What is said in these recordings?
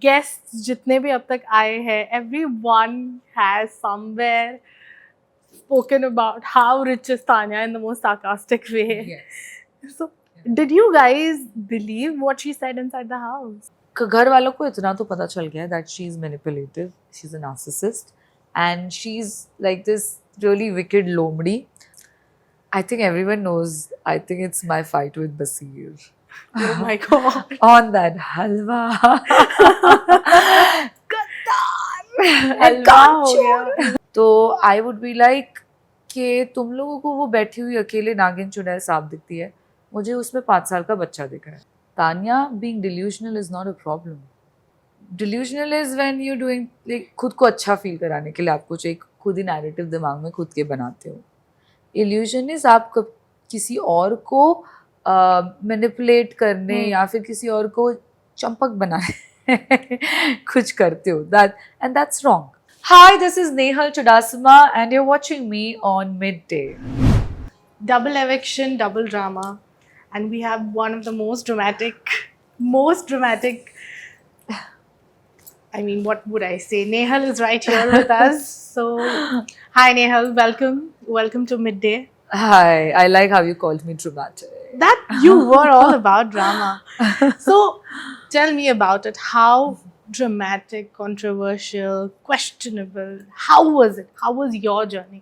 Guests जितने भी अब तक आए हैं, everyone has somewhere spoken about how rich is Tanya in the most sarcastic way. Yes. So, did you guys believe what she said inside the house? घर वालों को इतना तो पता चल गया that she's manipulative, she's a narcissist, and she's like this really wicked lomdi. I think everyone knows. I think it's my fight with Basir. Oh my god. On that halwa. हलवा हो गया. तो आई वुड बी लाइक कि तुम लोगों को वो बैठी हुई अकेले नागिन चुड़ैल सांप दिखती है, मुझे उसमें 5 साल का बच्चा दिख रहा है. Tania being delusional is not a problem. Delusional is when you doing like खुद को अच्छा फील कराने के लिए आप कुछ एक खुद ही नैरेटिव दिमाग में खुद के बनाते हो. इल्यूजन इज आप किसी और को मैनिपुलेट करने या फिर किसी और को चंपक बनाने कुछ करते हो. That's wrong. Hi, this is Nehal Chudasama and you're watching me on Midday. Double eviction, double drama, and we have one of the most dramatic. I mean, what would I say? Nehal is right here with us. So, hi Nehal, welcome to Midday. Hi, I like how you called me dramatic. That you were all about drama. So, tell me about it. How dramatic, controversial, questionable? How was it? How was your journey?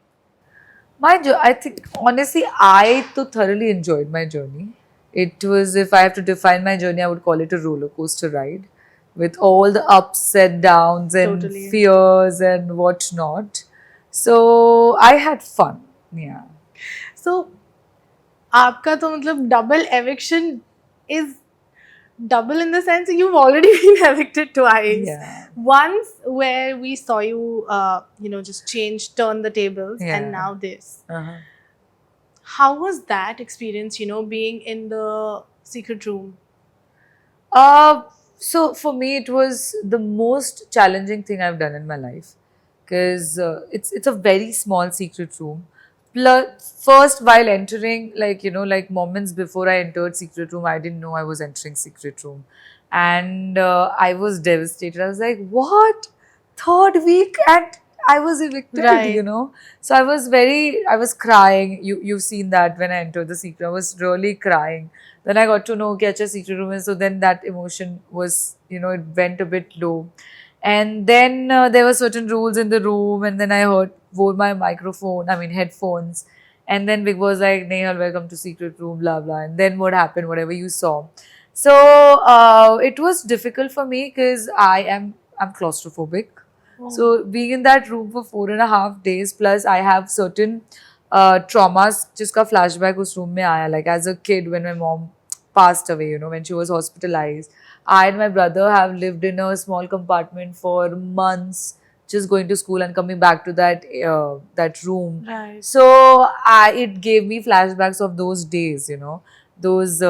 I think honestly, I thoroughly enjoyed my journey. It was, if I have to define my journey, I would call it a roller coaster ride with all the ups and downs and Totally. fears and whatnot. So I had fun. Yeah. So, आपका तो मतलब double eviction is double in the sense you've already been evicted twice. Yeah. Once where we saw you, just turn the tables, Yeah. and now this. Uh-huh. How was that experience, being in the secret room? So for me, it was the most challenging thing I've done in my life because it's a very small secret room. Plus, first while entering, like moments before I entered secret room, I didn't know I was entering secret room, and I was devastated. I was like, "What? Third week and I was evicted." Right. So I was crying. You've seen that when I entered the secret, I was really crying. Then I got to know कि अच्छा secret room is, so then that emotion was, it went a bit low. And then there were certain rules in the room, and then I wore my headphones. And then Big was like, Nehal, welcome to secret room, blah blah. And then what happened, whatever you saw. So it was difficult for me because I'm claustrophobic. Oh. So being in that room for 4.5 days, plus I have certain traumas जिसका flashback उस room में आया. Like as a kid when my mom passed away, when she was hospitalized, I and my brother have lived in a small compartment for months, just going to school and coming back to that room. Right. So it gave me flashbacks of those days, those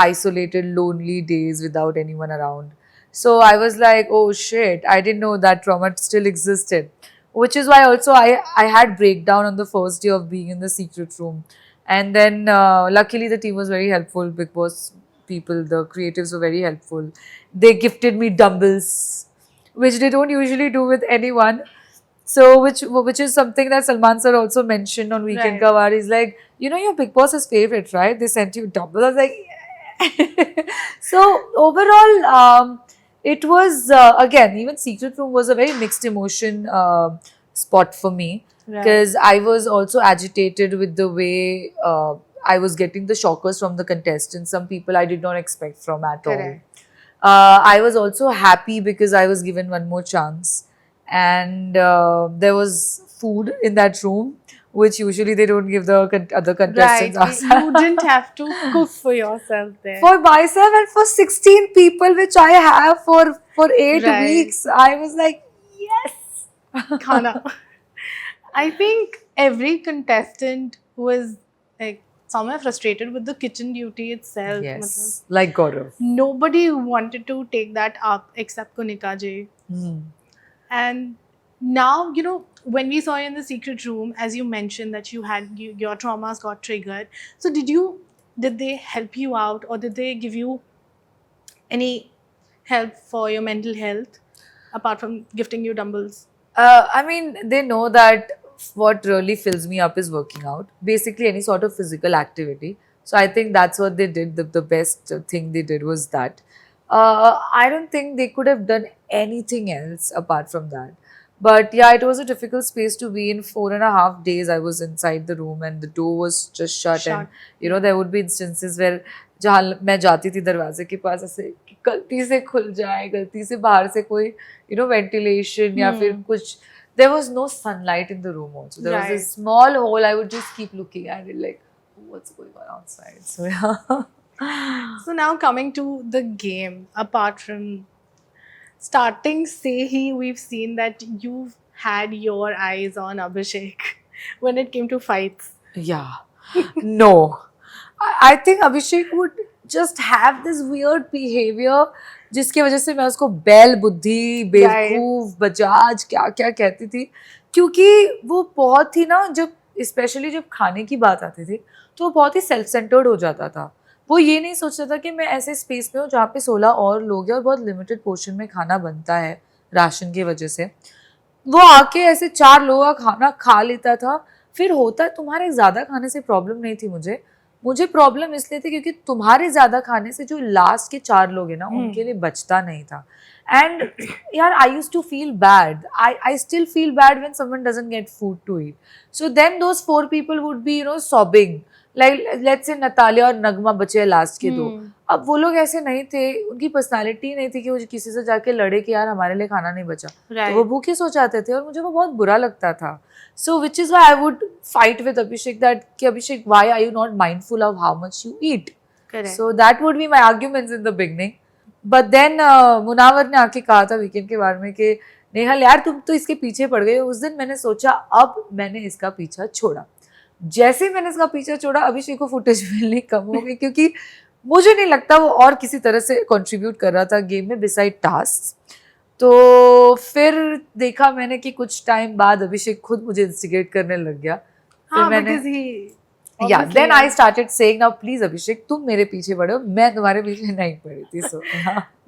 isolated, lonely days without anyone around. So I was like, oh shit, I didn't know that trauma still existed. Which is why also I had breakdown on the first day of being in the secret room. And then luckily the team was very helpful. Big Boss people, the creatives were very helpful. They gifted me dumbbells, which they don't usually do with anyone. So which is something that Salman sir also mentioned on Weekend Right. Kawar. He's like, your Big Boss's favorite, right? They sent you dumbbells. I was like, yeah. So overall, it was again, even secret room was a very mixed emotion spot for me. Right. Because I was also agitated with the way I was getting the shockers from the contestants. Some people I did not expect from at all. Correct. I was also happy because I was given one more chance, and there was food in that room, which usually they don't give the other contestants. Right. You didn't have to cook for yourself there. For myself and for 16 people, which I have for 8 Right. weeks, I was like, yes. Khana. I think every contestant was like somewhere frustrated with the kitchen duty itself. Yes, like Gaurav. Nobody wanted to take that up except Kunika ji. And now, when we saw you in the secret room, as you mentioned that your traumas got triggered. So did they help you out, or did they give you any help for your mental health apart from gifting you dumbbells? I mean, they know that what really fills me up is working out. Basically, any sort of physical activity. So I think that's what they did. The best thing they did was that. I don't think they could have done anything else apart from that. But yeah, it was a difficult space to be in. 4.5 days I was inside the room and the door was just shut. And there would be instances where जहाँ मैं जाती थी दरवाजे के पास ऐसे कि गलती से खुल जाए, गलती से बाहर से कोई ventilation या फिर कुछ. There was no sunlight in the room also. There was a small hole. I would just keep looking at it like, what's going on outside? So yeah. So now coming to the game, apart from starting Sehi, we've seen that you've had your eyes on Abhishek when it came to fights. Yeah. No. I think Abhishek would just have this weird behavior जिसकी वजह से मैं उसको बैल बुद्धि, बेवकूफ, बजाज क्या क्या कहती थी, क्योंकि वो बहुत ही ना, जब स्पेशली जब खाने की बात आती थी तो वो बहुत ही सेल्फ सेंटर्ड हो जाता था. वो ये नहीं सोचता था कि मैं ऐसे स्पेस में हूँ जहाँ पे 16 और लोग हैं और बहुत लिमिटेड पोर्शन में खाना बनता है राशन की वजह से. वो आके ऐसे 4 लोगों का खाना खा लेता था. फिर होता तुम्हारे ज़्यादा खाने से प्रॉब्लम नहीं थी मुझे प्रॉब्लम इसलिए थी क्योंकि तुम्हारे ज़्यादा खाने से जो लास्ट के 4 लोग हैं ना उनके लिए बचता नहीं था. एंड यार I used to feel bad. I still feel bad when someone doesn't get food to eat. So then those 4 people would be sobbing like let's say Natalia और नगमा बचे लास्ट के 2. अब वो लोग ऐसे नहीं थे, उनकी पर्सनालिटी नहीं थी कि वो किसी से जाके लड़े कि यार हमारे लिए खाना नहीं बचा. तो वो भूखे सो जाते थे और मुझे वो बहुत बुरा लगता था. So which is why I would fight with Abhishek that Abhishek, why are you not mindful of how much you eat? Correct. So that would be my arguments in the beginning. But then Munawar ने आके कहा था weekend के बारे में कि नेहल यार तुम तो इसके पीछे पड़ गए. उस दिन मैंने सोचा अब मैंने इसका पीछा छोड़ा. जैसे ही मैंने इसका पीछा छोड़ा अभिषेक को फुटेज मिलनी कम हो गई क्योंकि मुझे नहीं लगता वो और किसी तरह से कंट्रीब्यूट कर रहा था गेम में बिसाइड टास्क. तो फिर देखा मैंने कि कुछ टाइम बाद अभिषेक खुद मुझे इंस्टिगेट करने लग गया. हाँ, मैंने then I started saying now please Abhishek तुम मेरे पीछे पड़ो, मैं तुम्हारे पीछे नहीं पड़ी थी. सो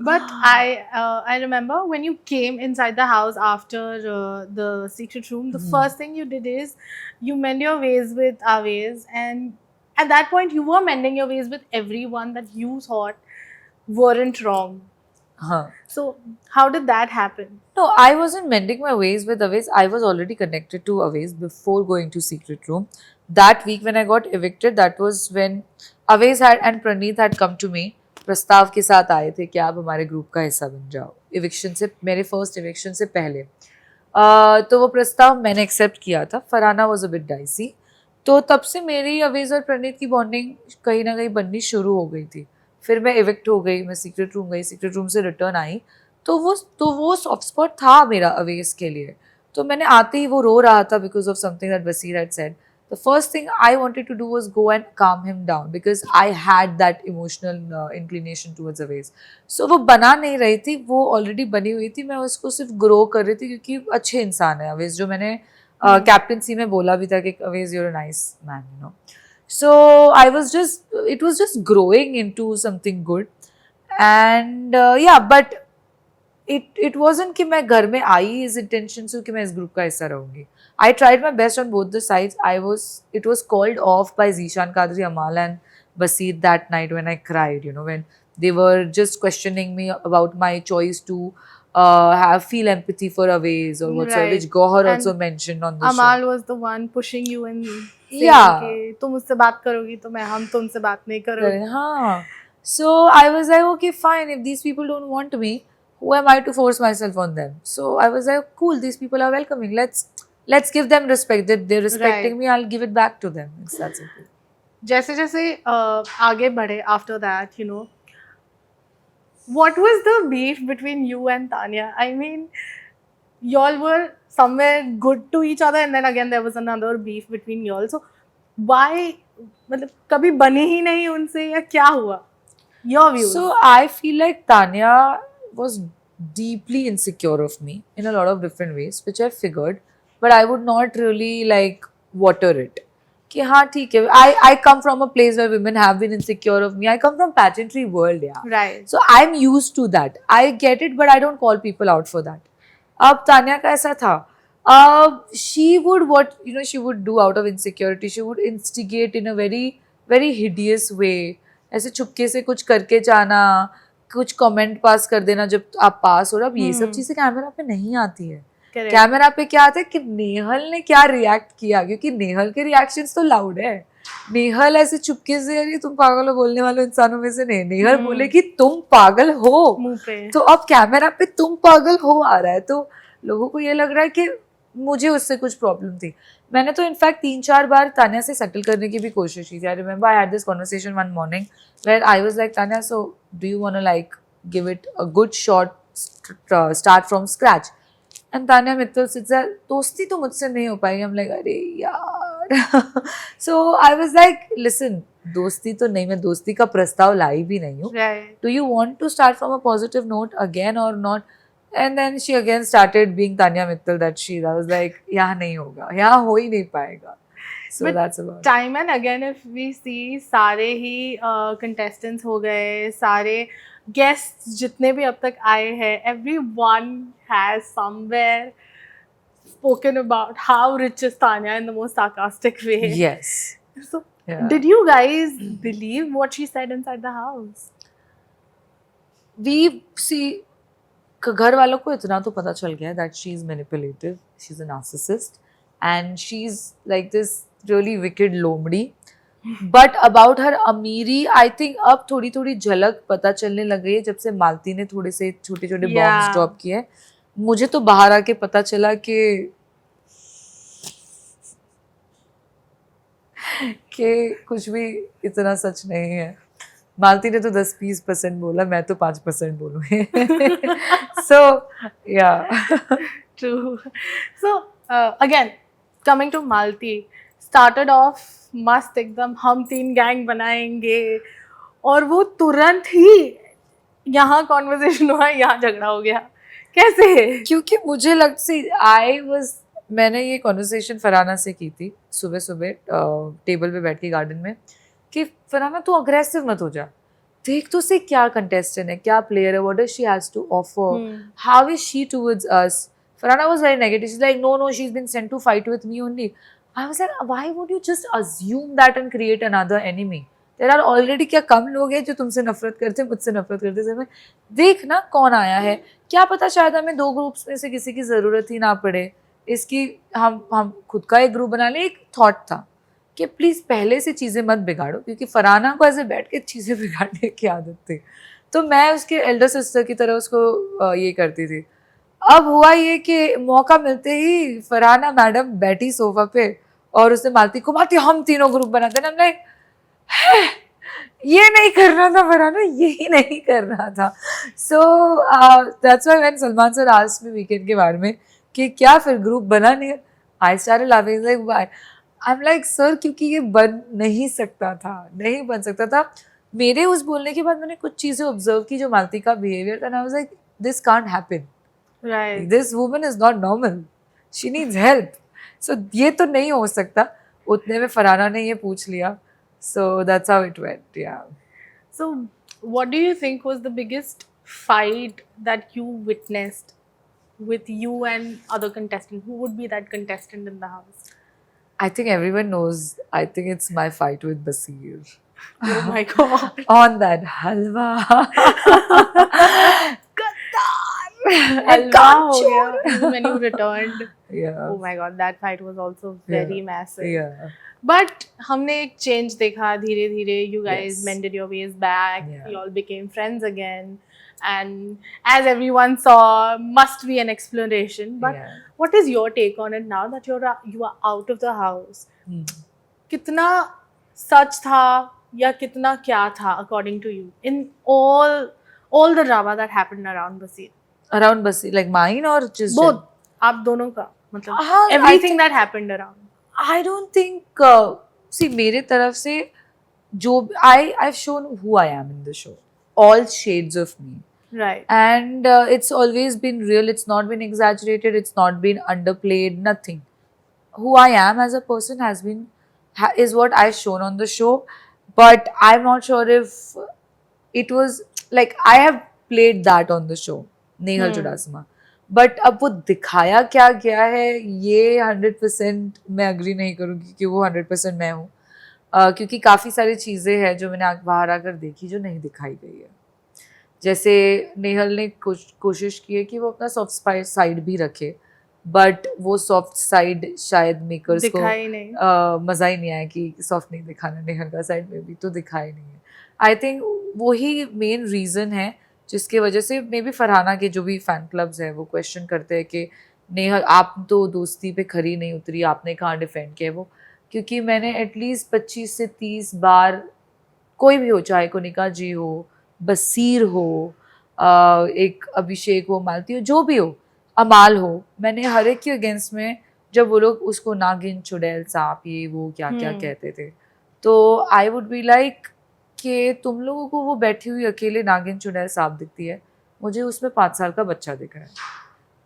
But I remember when you came inside the house after the secret room, the first thing you did is you mend your ways with Aves, and at that point you were mending your ways with everyone that you thought weren't wrong. So how did that happen? No, I wasn't mending my ways with Aves. I was already connected to Aves before going to secret room. That week when I got evicted, that was when Aves had and Praneeth had come to me. प्रस्ताव के साथ आए थे कि आप हमारे group का हिस्सा बन जाओ. इविक्शन से, मेरे फर्स्ट इविक्शन से पहले. तो वो प्रस्ताव मैंने एक्सेप्ट किया था. Farhana was a bit dicey. तो तब से मेरी अवेज और प्रणीत की बॉन्डिंग कहीं ना कहीं बननी शुरू हो गई थी. फिर मैं इविक्ट हो गई, मैं सीक्रेट रूम गई, सीक्रेट रूम से रिटर्न आई तो वो सॉफ्ट स्पॉट था मेरा अवेज के लिए. तो मैंने आते ही वो रो रहा था because of something that Basir had said. The first thing I wanted to do was go and calm him down because I had that emotional inclination towards Aves. So वो बना नहीं रही थी, वो ऑलरेडी बनी हुई थी. मैं उसको सिर्फ ग्रो कर रही थी क्योंकि अच्छे इंसान है Aves, जो मैंने कैप्टनसी में बोला भी था कि Aves you're a nice man, you know. So it was just growing into something good. And yeah, but it wasn't कि मैं घर में आई इस इंटेंशन से कि मैं इस ग्रुप का हिस्सा रहूंगी. I tried my best on both the sides. It was called off by Zishan Kadri, Amal and Basir that night when I cried, when they were just questioning me about my choice to feel empathy for Aves or whatsoever, which Gohar also mentioned on the show. Amal was the one pushing you and saying कि तुम मुझसे बात करोगी तो हम तुमसे बात नहीं करोगे. हाँ. So I was like, okay, fine. If these people don't want me, who am I to force myself on them? So I was like, cool. These people are welcoming. Let's give them respect. That they're respecting me, I'll give it back to them. It's that simple. जैसे आगे बढ़े after that, what was the beef between you and Tanya? I mean, y'all were somewhere good to each other, and then again there was another beef between y'all. So why? मतलब कभी बनी ही नहीं उनसे या क्या हुआ? Your views. So I feel like Tanya was deeply insecure of me in a lot of different ways, which I figured. But I would not really water it. कि हाँ ठीक है, I come from a place where women have been insecure of me. I come from pageantry world, yeah. Right. So I'm used to that. I get it, but I don't call people out for that. अब तान्या का ऐसा था. She would she would do out of insecurity. She would instigate in a very very hideous way. ऐसे चुपके से कुछ करके जाना, कुछ कमेंट पास कर देना जब आप पास हो रहे. अब ये सब चीजें कैमरा पे नहीं आती है. Correct. कैमरा पे क्या आता है कि नेहल ने क्या रिएक्ट किया, क्योंकि नेहल के रिएक्शंस तो लाउड है. नेहल ऐसे चुपके से, अरे तुम पागल हो बोलने वाले इंसानों में से नहीं, नेहल बोले कि तुम पागल हो, मुंह पे. तो अब कैमरा पे तुम पागल हो आ रहा है, तो लोगों को ये लग रहा है कि मुझे उससे कुछ प्रॉब्लम थी. मैंने तो इनफैक्ट 3-4 बार तान्या से सेटल करने की भी कोशिश की थी. I remember I had this conversation one morning where I was like, Tanya, so do you want to like give it a good shot, start from scratch. And Tanya Mittal सिद्धा, दोस्ती तो मुझसे नहीं हो पाई. आई एम लाइक, अरे यार. सो आई वाज लाइक, लिसन, दोस्ती तो नहीं, मैं दोस्ती का प्रस्ताव लाई भी नहीं हूँ. Right. Do you want to start from a positive note again or not? And then she again started being Tanya Mittal that I was like, यहाँ नहीं होगा, यहाँ हो ही नहीं पाएगा. So But that's about it. Time and again if we see, सारे ही contestants हो गए, सारे guests जितने भी अब तक आए हैं, everyone has somewhere spoken about how rich is Tanya in the most sarcastic way. Yes. So Yeah. did you guys believe what she said inside the house? We see, घर वालों को इतना तो पता चल गया that she is manipulative, she's a narcissist, and she's like this really wicked लोमड़ी. But about her अमीरी, I think अब थोड़ी थोड़ी झलक पता चलने लग गई है जब से मालती ने थोड़े से छोटे छोटे बॉम्ब्स ड्रॉप किए. मुझे तो बाहर आके पता चला कि कुछ भी इतना सच नहीं है. मालती ने तो 10-20% बोला, मैं तो 5% बोलूँगी. So yeah. True. So again, coming to Malti, started off मस्त एकदम, हम 3 गैंग बनाएंगे, और वो तुरंत ही यहाँ कॉन्वर्सेशन हुआ, यहाँ झगड़ा हो गया. कैसे? क्योंकि मुझे लगता मैंने ये कॉन्वर्सेशन फरहाना से की थी सुबह सुबह टेबल पे बैठ के गार्डन में, कि फरहाना तू अग्रेसिव मत हो जा, देख तो से क्या कंटेस्टेंट है, क्या प्लेयर है, what does she has to offer, how is she towards us. Farhana was very negative. She is like, no she is been sent to fight with me only. I was like, why would you just assume that and create another enemy? There are already क्या कम लोग हैं जो तुमसे नफरत करते, मुझसे नफरत करते समय. देख ना कौन आया है, क्या पता शायद हमें 2 ग्रुप्स में से किसी की जरूरत ही ना पड़े. इसकी हम खुद का एक ग्रुप बना ले. एक थॉट था कि प्लीज पहले से चीजें मत बिगाड़ो, क्योंकि फरहाना को ऐसे बैठ के चीजें बिगाड़ने की आदत थी. तो मैं उसके एल्डर सिस्टर की तरह उसको ये करती थी. अब हुआ ये कि मौका मिलते ही फरहाना मैडम बैठी सोफा पे और उसने मालती को, मालती हम तीनों ग्रुप बनाते हैं. लाइक, ये नहीं करना था फरहाना, यही नहीं करना था. So that's why when Salman sir asked me weekend के बारे में कि क्या फिर ग्रुप बना नहीं, I started laughing like, why. I am like, sir क्योंकि ये बन नहीं सकता था, नहीं बन सकता था. मेरे उस बोलने के बाद मैंने कुछ चीजें ऑब्जर्व की जो मालती का बिहेवियर था, and I was like, this can't happen. Right. This woman is not normal, she needs help. So ये तो नहीं हो सकता. उतने में फरहाना ने ये पूछ लिया. So that's how it went, yeah. So what do you think was the biggest fight that you witnessed with you and other contestant? Who would be that contestant in the house? I think everyone knows. I think it's my fight with Basir. Oh my god. On that halwa. Qatar. Halwa ho gaya. Even when you returned. Yeah. Oh my god, that fight was also very massive. Yeah. But हमने एक change देखा धीरे धीरे. You guys Yes. mended your ways back. Yeah. You all became friends again. And as everyone saw, must be an exploration. But Yeah. what is your take on it now that you are out of the house? Hmm. कितना सच था या कितना क्या था according to you in all the drama that happened around Basir? Around Basir, like mine or just Both. आप दोनों का मतलब हाँ, I everything that happened around. I don't think. See, मेरे तरफ से जो I've shown who I am in the show, all shades of me. Right. And it's always been real. It's not been exaggerated. It's not been underplayed. Nothing. Who I am as a person is what I shown on the show, but I'm not sure if it was like I have played that on the show, Nehal Chudasama. But अब वो दिखाया क्या गया है ये 100% मैं agree नहीं करूँगी कि वो 100% मैं हूँ, क्योंकि काफ़ी सारी चीज़ें हैं जो मैंने बाहर आकर देखी जो नहीं दिखाई गई है. जैसे नेहल ने कोशिश की है कि वो अपना सॉफ्ट साइड भी रखे, बट वो सॉफ्ट साइड शायद मेकर्स को मज़ा ही नहीं आया कि सॉफ्ट नहीं दिखाना नेहल का साइड में भी, तो दिखाया नहीं है. आई थिंक वही मेन रीज़न है जिसकी वजह से मे बी फरहाना के जो भी फ़ैन क्लब्स हैं वो क्वेश्चन करते हैं कि नेहल आप तो दोस्ती पे खरी नहीं उतरी, आपने कहाँ डिफेंड किया वो. क्योंकि मैंने एटलीस्ट 25 से 30 बार कोई भी हो, चाहे कोनिका जी हो, बसीर हो, एक अभिषेक हो, मालती हो, जो भी हो, अमाल हो, मैंने हर एक के अगेंस्ट में जब वो लोग उसको नागिन चुड़ैल सांप ये वो क्या क्या कहते थे, तो आई वुड बी लाइक कि तुम लोगों को वो बैठी हुई अकेले नागिन चुड़ैल सांप दिखती है, मुझे उसमें 5 साल का बच्चा दिख रहा है.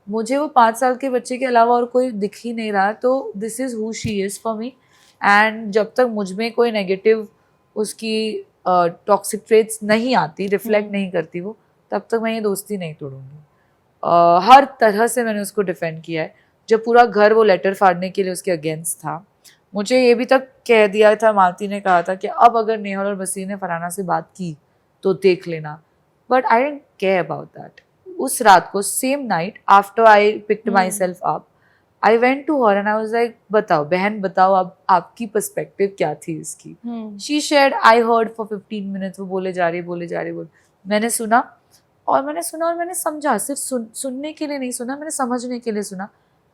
मुझे वो 5 साल के बच्चे के अलावा और कोई दिख ही नहीं रहा. तो this is who she is for me. And जब तक मुझ में कोई नेगेटिव उसकी टॉक्सिक ट्रेट्स नहीं आती, रिफ्लेक्ट नहीं करती वो, तब तक मैं ये दोस्ती नहीं तोड़ूंगी. हर तरह से मैंने उसको डिफेंड किया है. जब पूरा घर वो लेटर फाड़ने के लिए उसके अगेंस्ट था, मुझे ये भी तक कह दिया था, मालती ने कहा था कि अब अगर नेहल और बसीर ने फरहाना से बात की तो देख लेना. But I didn't care about that. उस रात को same night after I picked myself up, I went to her and I was like बताओ बहन बताओ अब आपकी पर्सपेक्टिव क्या थी इसकी. She shared, I heard for 15 minutes, वो बोले जा रही. मैंने सुना और मैंने समझा. सिर्फ सुनने के लिए नहीं सुना, मैंने समझने के लिए सुना.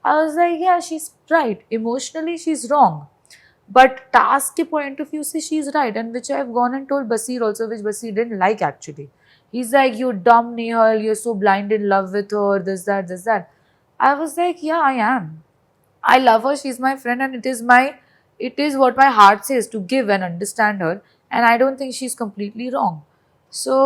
I was like yeah she is right, emotionally she is wrong, but task के पॉइंट ऑफ व्यू से she is right. And which I have gone and told Basir also, which Basir didn't like actually. He's like, you're dumb, Nehal, you're so blind in love with her, this, that. I was like, yeah, I am. I love her, she's my friend, and it is what my heart says to give and understand her, and I don't think she's completely wrong. So,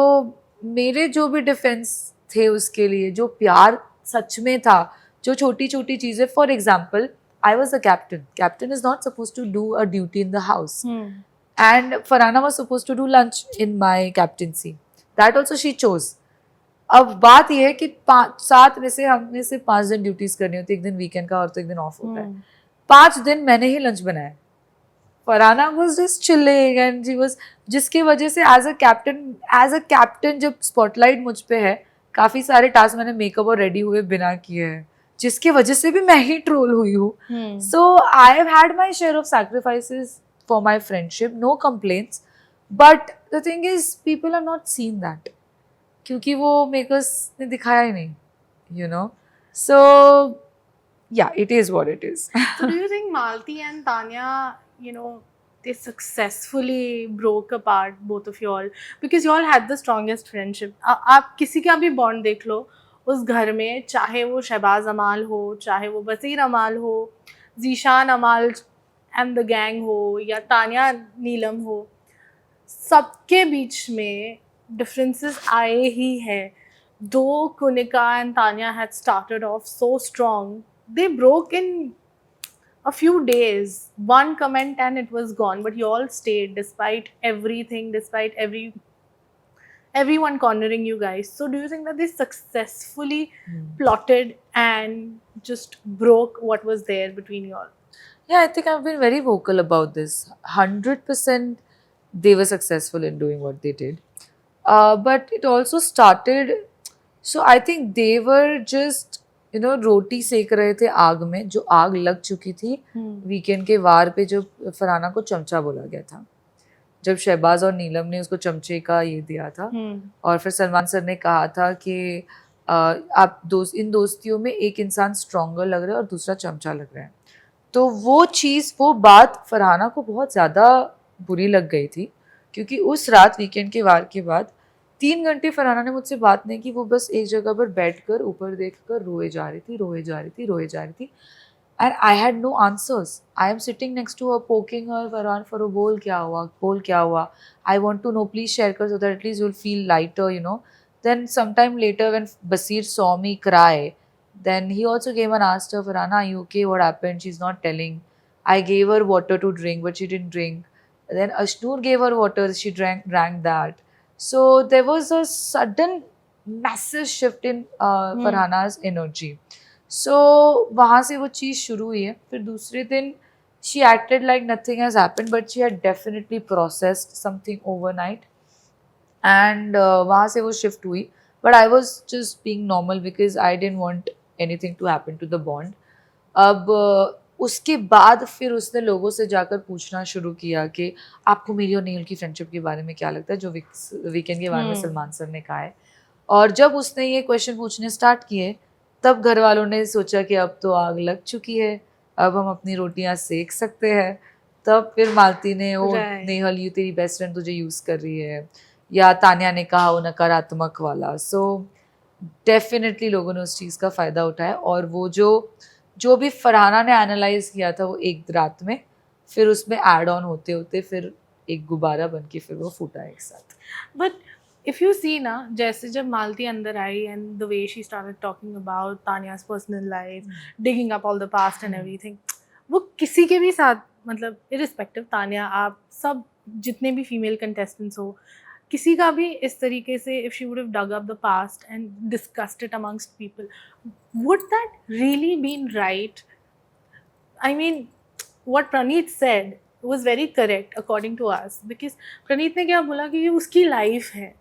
मेरे जो भी defence थे उसके लिए, जो प्यार सच में था, जो छोटी छोटी चीज़ें, for example, I was a captain. Captain is not supposed to do a duty in the house. And Farhana was supposed to do lunch in my captaincy. That also she chose. अब बात यह है कि 7 में से हमने सिर्फ 5 दिन ड्यूटीज करनी होती है, एक दिन वीकेंड का और तो एक दिन ऑफ होता है. 5 दिन मैंने ही लंच बनाया. Farhana was just chilling and she was, जिसकी वजह से एज अ कैप्टन जब स्पॉटलाइट मुझ पे है, काफी सारे टास्क मैंने मेकअप और रेडी हुए बिना किए हैं, जिसकी वजह से भी मैं ही ट्रोल हुई हूँ. So I have had my share of sacrifices for my friendship, no complaints. But the thing is, people have not seen that. क्योंकि वो makers ने दिखाया ही नहीं, you know. So, yeah, it is what it is. So, do you think Malti and Tanya, you know, they successfully broke apart, both of you all, because you all had the strongest friendship? आप किसी का भी bond देख लो उस घर में, चाहे वो शहबाज अमाल हो, चाहे वो बसीर अमाल हो, जीशान अमाल and the gang हो, या तान्या नीलम हो, सबके बीच में डिफरेंसेस आए ही हैं. दो Kunika and Tanya had started off so strong, they broke in a few days, one comment and it was gone, but you all stayed despite everything, despite everyone cornering you guys. So do you think that they successfully plotted and just broke what was there between you all? Yeah, I think I've been very vocal about this. 100% they were successful in doing what they did. But it also started, so I think they were just, you know, रोटी सेक रहे थे आग में, जो आग लग चुकी थी weekend के वार पे, जो फरहाना को चमचा बोला गया था, जब शहबाज और नीलम ने उसको चमचे का ये दिया था. और फिर सलमान सर ने कहा था कि आप इन दोस्तियों में एक इंसान स्ट्रॉन्गर लग रहा है और दूसरा चमचा लग रहा है. तो वो चीज़, वो बात फरहाना को बहुत ज़्यादा बुरी लग गई थी, क्योंकि उस रात वीकेंड के वार के बाद 3 घंटे फरहाना ने मुझसे बात नहीं की. वो बस एक जगह पर बैठकर ऊपर देखकर रोए जा रही थी. And I had no answers. I am sitting next to her, poking her, Farhan फरो बोल क्या हुआ, I want to know, please share कर, so that at least you will feel lighter, you know. Then sometime later when Basir saw me cry, then he also came and asked her, Farhana, are you okay? What happened? She's not telling. I gave her water to drink, but she didn't drink. Then Ashnoor gave her water, she drank that. So there was a sudden massive shift in Farhana's energy. So वहाँ से वो चीज़ शुरू हुई है. फिर दूसरे दिन she acted like nothing has happened, but she had definitely processed something overnight. And वहाँ से वो shift हुई. But I was just being normal because I didn't want anything to happen to the bond. अब उसके बाद फिर उसने लोगों से जाकर पूछना शुरू किया कि आपको मेरी और नेहल की फ्रेंडशिप के बारे में क्या लगता है, जो वीकेंड के बारे में सलमान सर ने कहा है. और जब उसने ये क्वेश्चन पूछने स्टार्ट किए, तब घर वालों ने सोचा कि अब तो आग लग चुकी है, अब हम अपनी रोटियां सेक सकते हैं. तब फिर मालती ने ओ नेहल यू तेरी बेस्ट फ्रेंड तुझे यूज़ कर रही है, या तानिया ने कहा वो नकारात्मक वाला. सो डेफिनेटली लोगों ने उस चीज़ का फ़ायदा उठाया. और वो जो भी फरहाना ने एनालाइज किया था वो एक रात में, फिर उसमें ऐड ऑन होते होते फिर एक गुब्बारा बन के फिर वो फूटा एक साथ. बट इफ यू सी ना, जैसे जब मालती अंदर आई and the way she started talking about Tania's personal life, digging up all the past and everything, वो किसी के भी साथ, मतलब इरिस्पेक्टिव तानिया, आप सब जितने भी फीमेल कंटेस्टेंट्स हो, किसी का भी इस तरीके से, if she would have dug up the past and discussed it amongst people, would that really been right? I mean what Praneet said was very correct according to us, because Praneet ने क्या बोला कि ये उसकी life है,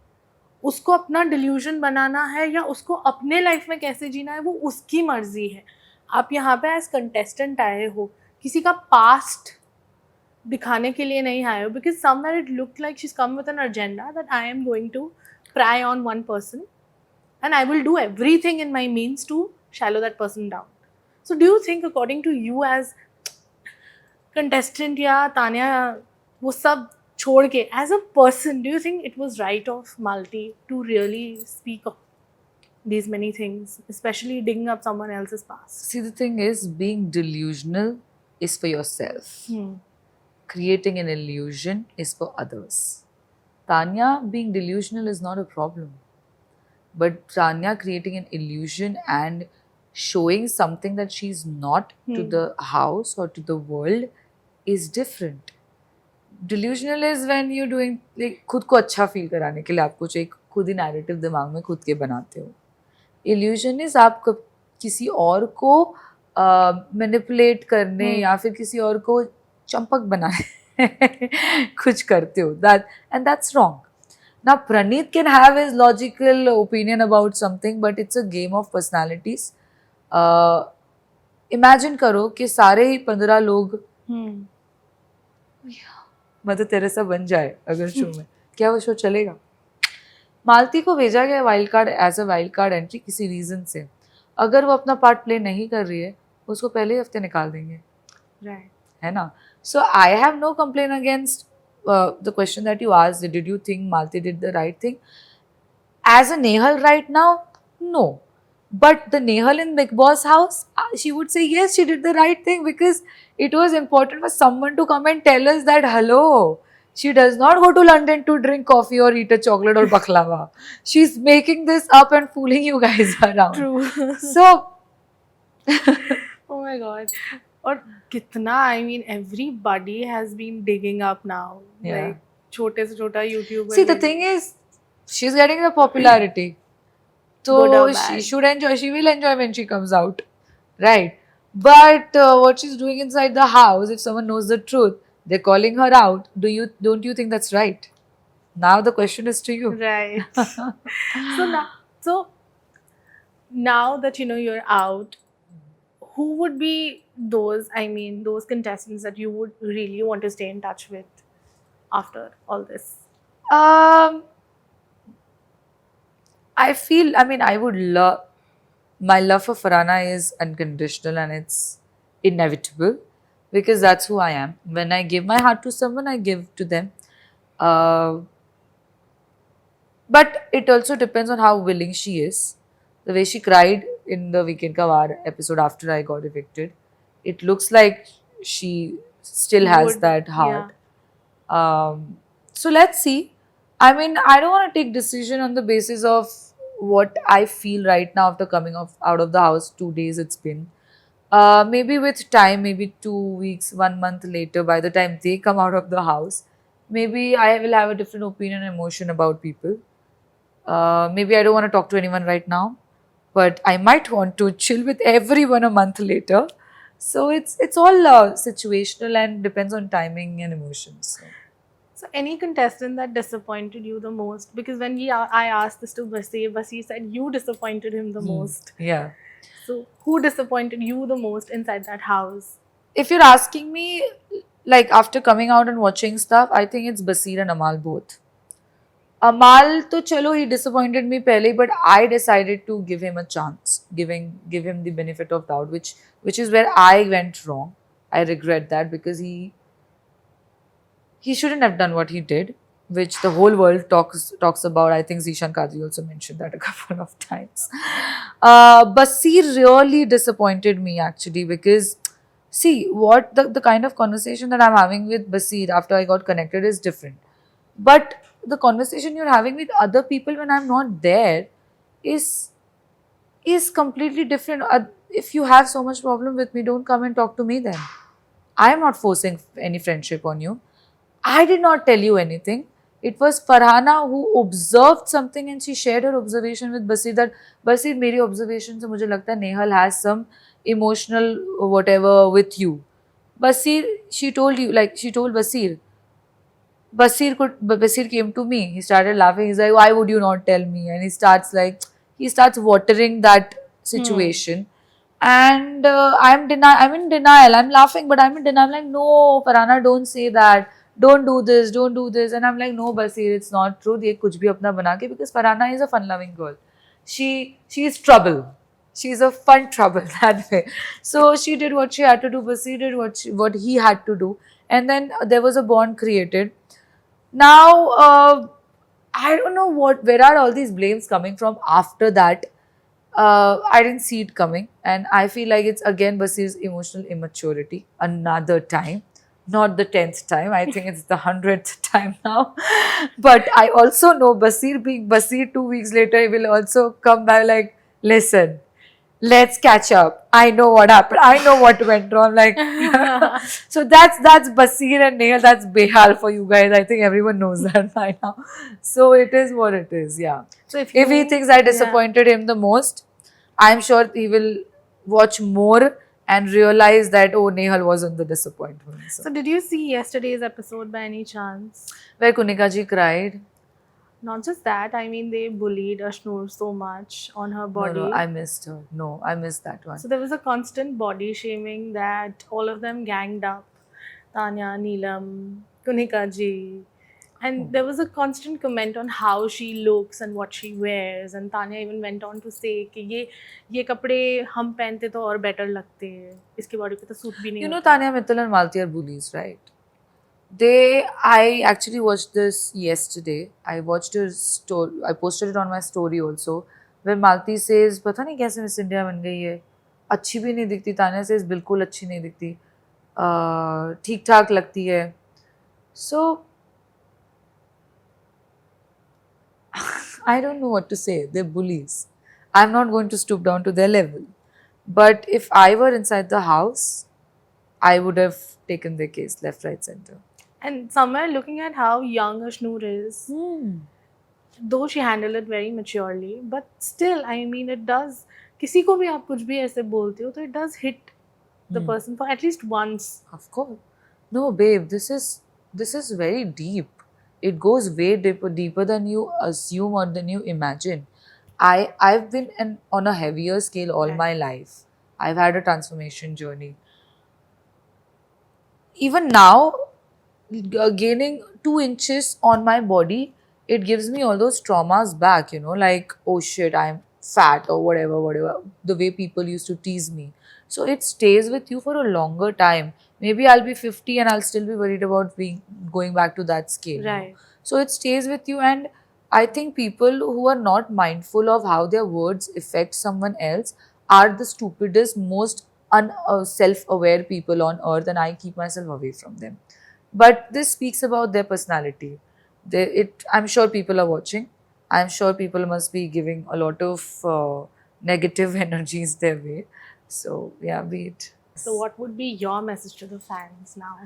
उसको अपना delusion बनाना है या उसको अपने लाइफ में कैसे जीना है वो उसकी मर्जी है. आप यहाँ पे एज कंटेस्टेंट आए हो, किसी का पास्ट दिखाने के लिए नहीं आए हो, because somewhere it look like she is come with an agenda that I am going to pry on one person and I will do everything in my means to shallow that person down. So do you think, according to you as contestant या तानिया, वो सब छोड़ के as a person, do you think it was right of Malti to really speak of these many things, especially digging up someone else's past? See, the thing is, being delusional is for yourself. Creating an illusion is for others. Tanya being delusional is not a problem. But Tanya creating an illusion and showing something that she's not to the house or to the world is different. Delusional is when you're doing, like, खुद को अच्छा feel कराने के लिए आप कुछ एक खुद ही नैरेटिव दिमाग में खुद के बनाते हो. Illusion is आप किसी और को मैनिपुलेट करने या फिर किसी और को चंपक बनाने कुछ करते हो. That's wrong. Now Praneet can have his logical opinion about something, but it's a game of personalities. Imagine करो कि सारे ही 15 लोग मदर तेरेसा बन जाए अगर शो में, क्या वो शो चलेगा? मालती को भेजा गया wild card as a wild card entry किसी रीजन से. अगर वो अपना पार्ट प्ले नहीं कर रही है, उसको पहले ही हफ्ते निकाल देंगे. Right. है ना? So I have no complaint against the question that you asked. Did you think Malti did the right thing? As a Nehal right now, no. But the Nehal in Big Boss house, she would say yes, she did the right thing, because it was important for someone to come and tell us that, hello, she does not go to London to drink coffee or eat a chocolate or baklava. She's making this up and fooling you guys around. True. So, oh my God. और कितना, I mean, everybody has been digging up now. Yeah. Like, छोटे से छोटा YouTuber. See, the thing is, she's getting the popularity. So she should enjoy. She will enjoy when she comes out, right? But what she's doing inside the house, if someone knows the truth, they're calling her out. Don't you think that's right? Now the question is to you. Right. so now that you know you're out, who would be those contestants that you would really want to stay in touch with after all this? I would love, my love for Farhana is unconditional and it's inevitable, because that's who I am. When I give my heart to someone, I give to them. But it also depends on how willing she is. The way she cried in the Weekend Ka Waar episode after I got evicted, it looks like she still has that heart. Yeah. So let's see. I mean, I don't want to take decision on the basis of what I feel right now after coming out of the house. 2 days it's been. Maybe with time, maybe 2 weeks, 1 month later, by the time they come out of the house, maybe I will have a different opinion and emotion about people. Maybe I don't want to talk to anyone right now, but I might want to chill with everyone a month later. So it's all situational and depends on timing and emotions. So. So, any contestant that disappointed you the most? Because when I asked this to Basir said you disappointed him the most. Yeah. So, who disappointed you the most inside that house? If you're asking me, like after coming out and watching stuff, I think it's Basir and Amal both. Amal to chalo he disappointed me pehle, but I decided to give him a chance, give him the benefit of doubt, which is where I went wrong. I regret that because he shouldn't have done what he did, which the whole world talks about. I think Zishan Kadri also mentioned that a couple of times. Basir really disappointed me actually because see what the kind of conversation that I'm having with Basir after I got connected is different. But the conversation you're having with other people when I'm not there is completely different. If you have so much problem with me, don't come and talk to me then. I am not forcing any friendship on you. I did not tell you anything. It was Farhana who observed something and she shared her observation with Basir that Basir, मेरी observation से मुझे लगता है Nehal has some emotional whatever with you. Basir, she told you, like she told Basir. Basir came to me. He started laughing. He's like, why would you not tell me? And he starts watering that situation. And I'm in denial. I'm laughing, but I'm in denial. I'm like, no, Farhana, don't say that. Don't do this. Don't do this. And I'm like, no, Basir, it's not true. ये कुछ भी अपना बना के because Farhana is a fun-loving girl. She is trouble. She's a fun trouble that way. So she did what she had to do. Basir did what he had to do, and then there was a bond created. Now, I don't know where are all these blames coming from after that. I didn't see it coming, and I feel like it's again Basir's emotional immaturity. Another time, not the 10th time. I think it's the 100th time now. But I also know Basir being Basir 2 weeks later, he will also come back like, listen, let's catch up. I know what happened. I know what went wrong. Like, so that's Basir and Nehal. That's Behal for you guys. I think everyone knows that by now. So it is what it is. Yeah. So if He thinks I disappointed him the most, I'm sure he will watch more and realize that oh, Nehal wasn't the disappointment. So did you see yesterday's episode by any chance? Where Kunika ji cried. Not just that, I mean, they bullied Ashnur so much on her body. No, I missed her. No, I missed that one. So there was a constant body shaming that all of them ganged up. Tanya, Neelam, Kunika ji. And there was a constant comment on how she looks and what she wears. And Tanya even went on to say कि ये कपड़े हम पहनते तो और better लगते हैं. इसके body पे तो suit भी नहीं. You know Tanya Mittal and Malti are bullies, right? I actually watched this yesterday. I watched her story. I posted it on my story also. Where Malti says, पता नहीं कैसे Miss India बन गई है. अच्छी भी नहीं दिखती. Tanya says बिल्कुल अच्छी नहीं दिखती. ठीक ठाक लगती है. So I don't know what to say. They're bullies. I'm not going to stoop down to their level. But if I were inside the house, I would have taken their case left, right, center. And somewhere looking at how young Ashnur is, though she handled it very maturely, but still, I mean, it does. किसी को भी आप कुछ भी ऐसे बोलते हो, तो it does hit the person for at least once. Of course. No, babe, this is very deep. It goes way deeper than you assume or than you imagine. I've been on a heavier scale all my life. I've had a transformation journey. Even now, gaining 2 inches on my body, it gives me all those traumas back, like, oh shit, I'm fat or whatever, the way people used to tease me. So it stays with you for a longer time. Maybe I'll be 50 and I'll still be worried about going back to that scale. Right. So it stays with you, and I think people who are not mindful of how their words affect someone else are the stupidest, most self-aware people on earth, and I keep myself away from them. But this speaks about their personality. I'm sure people are watching. I'm sure people must be giving a lot of negative energies their way. So yeah, be it. So, what would be your message to the fans now?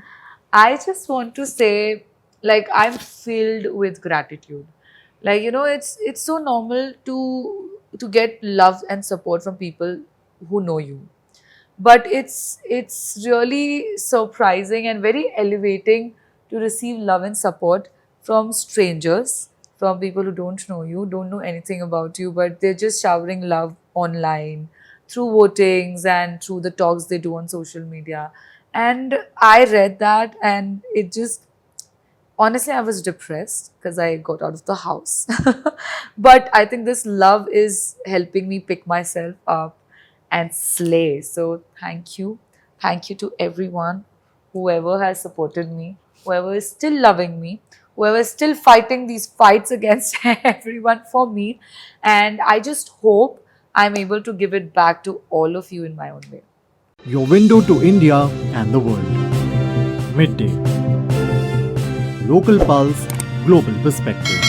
I just want to say, like, I'm filled with gratitude. Like, you know, it's so normal to get love and support from people who know you. But it's really surprising and very elevating to receive love and support from strangers, from people who don't know you, don't know anything about you, but they're just showering love online through votings and through the talks they do on social media. And I read that, and it just, honestly, I was depressed because I got out of the house. But I think this love is helping me pick myself up and slay. So thank you. Thank you to everyone, whoever has supported me, whoever is still loving me, whoever is still fighting these fights against everyone for me. And I just hope I'm able to give it back to all of you in my own way. Your window to India and the world. Midday. Local Pulse, Global Perspective.